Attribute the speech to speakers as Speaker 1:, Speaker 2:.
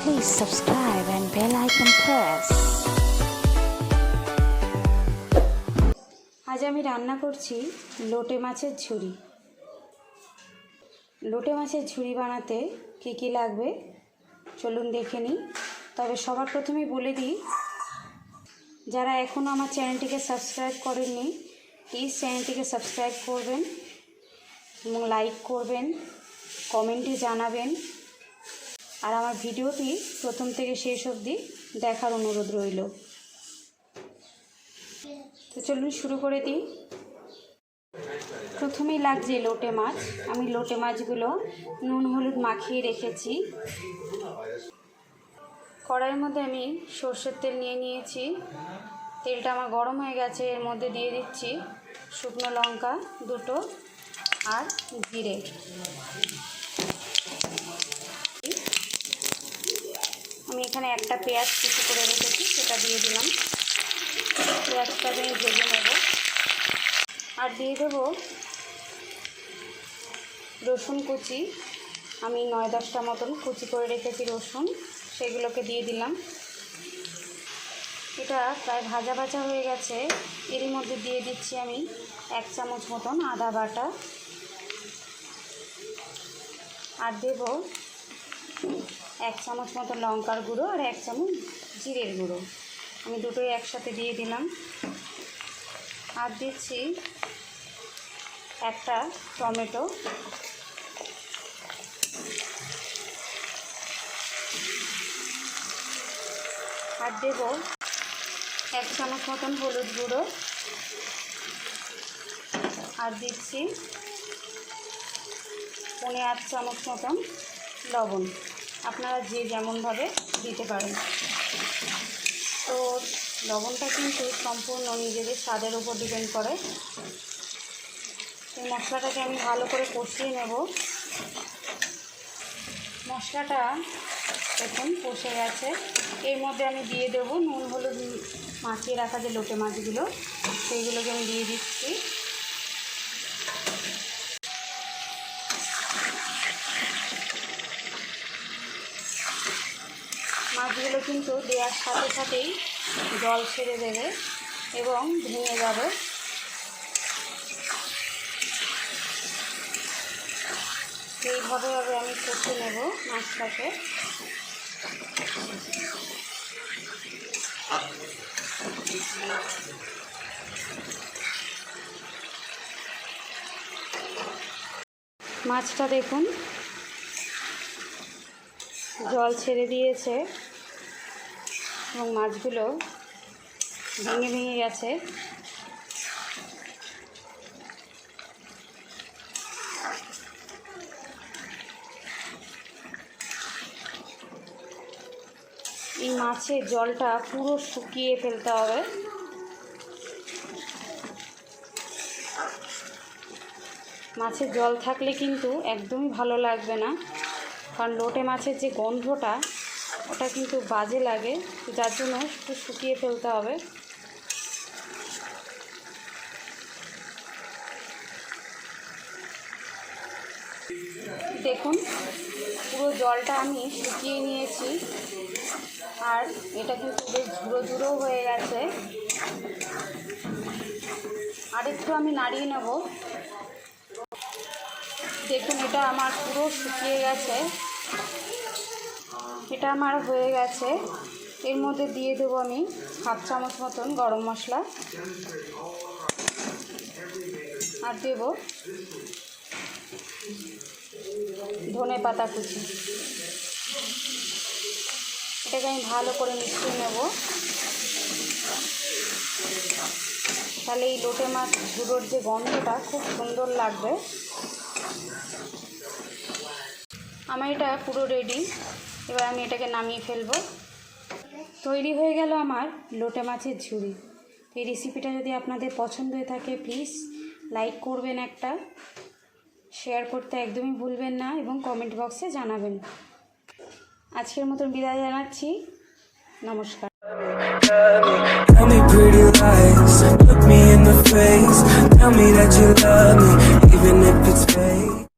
Speaker 1: Please subscribe and bell icon press. আজ আমি রান্না করছি লোটে মাছের ঝুরি। লোটে মাছের ঝুরি বানাতে কী কী লাগবে চলুন দেখে নিই। তবে সবার প্রথমেই বলে দিই, যারা এখনও আমার চ্যানেলটিকে সাবস্ক্রাইব করেননি প্লিজ চ্যানেলটিকে সাবস্ক্রাইব করবেন এবং লাইক করবেন, কমেন্টে জানাবেন, আর আমার ভিডিওটি প্রথম থেকে শেষ অবধি দেখার অনুরোধ রইল। তো চলুন শুরু করে দিই। প্রথমেই লাগছে লোটে মাছ। আমি লোটে মাছগুলো নুন হলুদ মাখিয়ে রেখেছি। কড়াইয়ের মধ্যে আমি সর্ষের তেল নিয়ে নিয়েছি। তেলটা আমার গরম হয়ে গেছে। এর মধ্যে দিয়ে দিচ্ছি শুকনো লঙ্কা দুটো আর জিরে। আমি এখানে একটা পেঁয়াজ কুচি করে রেখেছি, সেটা দিয়ে দিলাম। পেঁয়াজটা আমি ভেজে নেব। আর দিয়ে দেবো রসুন কুচি। আমি 9-10টা মতন কুচি করে রেখেছি রসুন, সেগুলোকে দিয়ে দিলাম। এটা প্রায় ভাজা ভাজা হয়ে গেছে। এরই মধ্যে দিয়ে দিচ্ছি আমি 1 চামচ মতন আদা বাটা, আর দেব 1 চামচ মতো লঙ্কার গুঁড়ো আর 1 চামচ জিরের গুঁড়ো। আমি দুটোই একসাথে দিয়ে দিলাম। আর দিচ্ছি একটা টমেটো, আর দেব 1 চামচ মতন হলুদ গুঁড়ো, আর দিচ্ছি 1.5 চামচ মতন লবণ। আপনারা যে যেমনভাবে দিতে পারেন। তো লবণটা কিন্তু সম্পূর্ণ নিজেদের স্বাদের উপর ডিপেন্ড করে। এই মশলাটাকে আমি ভালো করে কষিয়ে নেব। মশলাটা দেখুন কষে গেছে। এর মধ্যে আমি দিয়ে দেবো নুন হলুদ মাখিয়ে রাখা যে লোটে মাছগুলো, সেইগুলোকে আমি দিয়ে দিচ্ছি। মাছগুলো কিন্তু দেওয়ার সাথে সাথেই জল ছেড়ে দেবে এবং ভেঙে যাবে। এইভাবে আমি কষে নেব মাছটাকে। মাছটা দেখুন জল ছেড়ে দিয়েছে এবং মাছগুলো ভেঙে ভেঙে গেছে। এই মাছের জলটা পুরো শুকিয়ে ফেলতে হবে। মাছের জল থাকলে কিন্তু একদমই ভালো লাগবে না, কারণ লোটে মাছের যে গন্ধটা ওটা কিন্তু বাজে লাগে, যার জন্য একটু শুকিয়ে ফেলতে হবে। দেখুন পুরো জলটা আমি শুকিয়ে নিয়েছি, আর এটা কিন্তু বেশ ঝুড়ো ঝুড়ো হয়ে গেছে। আর একটু আমি নাড়িয়ে নেব। দেখুন এটা আমার পুরো শুকিয়ে গেছে। এটা আমার হয়ে গেছে। এর মধ্যে দিয়ে দেবো আমি 1/2 চামচ মতন গরম মশলা, আর দেব ধনে পাতা কুচি। এটাকে আমি ভালো করে মিশিয়ে নেব। তাহলে এই লোটে মাছ ঝুড়োর যে গন্ধটা খুব সুন্দর লাগবে। আমার এটা পুরো রেডি। এবার আমি এটাকে নামিয়ে ফেলবো। তৈরি হয়ে গেল আমার লোটে মাছের ঝুড়ি। এই রেসিপিটা যদি আপনাদের পছন্দ হয়ে থাকে প্লিজ লাইক করবেন, একটা শেয়ার করতে একদমই ভুলবেন না এবং কমেন্ট বক্সে জানাবেন। আজকের মতন বিদায় জানাচ্ছি। নমস্কার।
Speaker 2: Tell me pretty lies, look me in the face, tell me that you love me, even if it's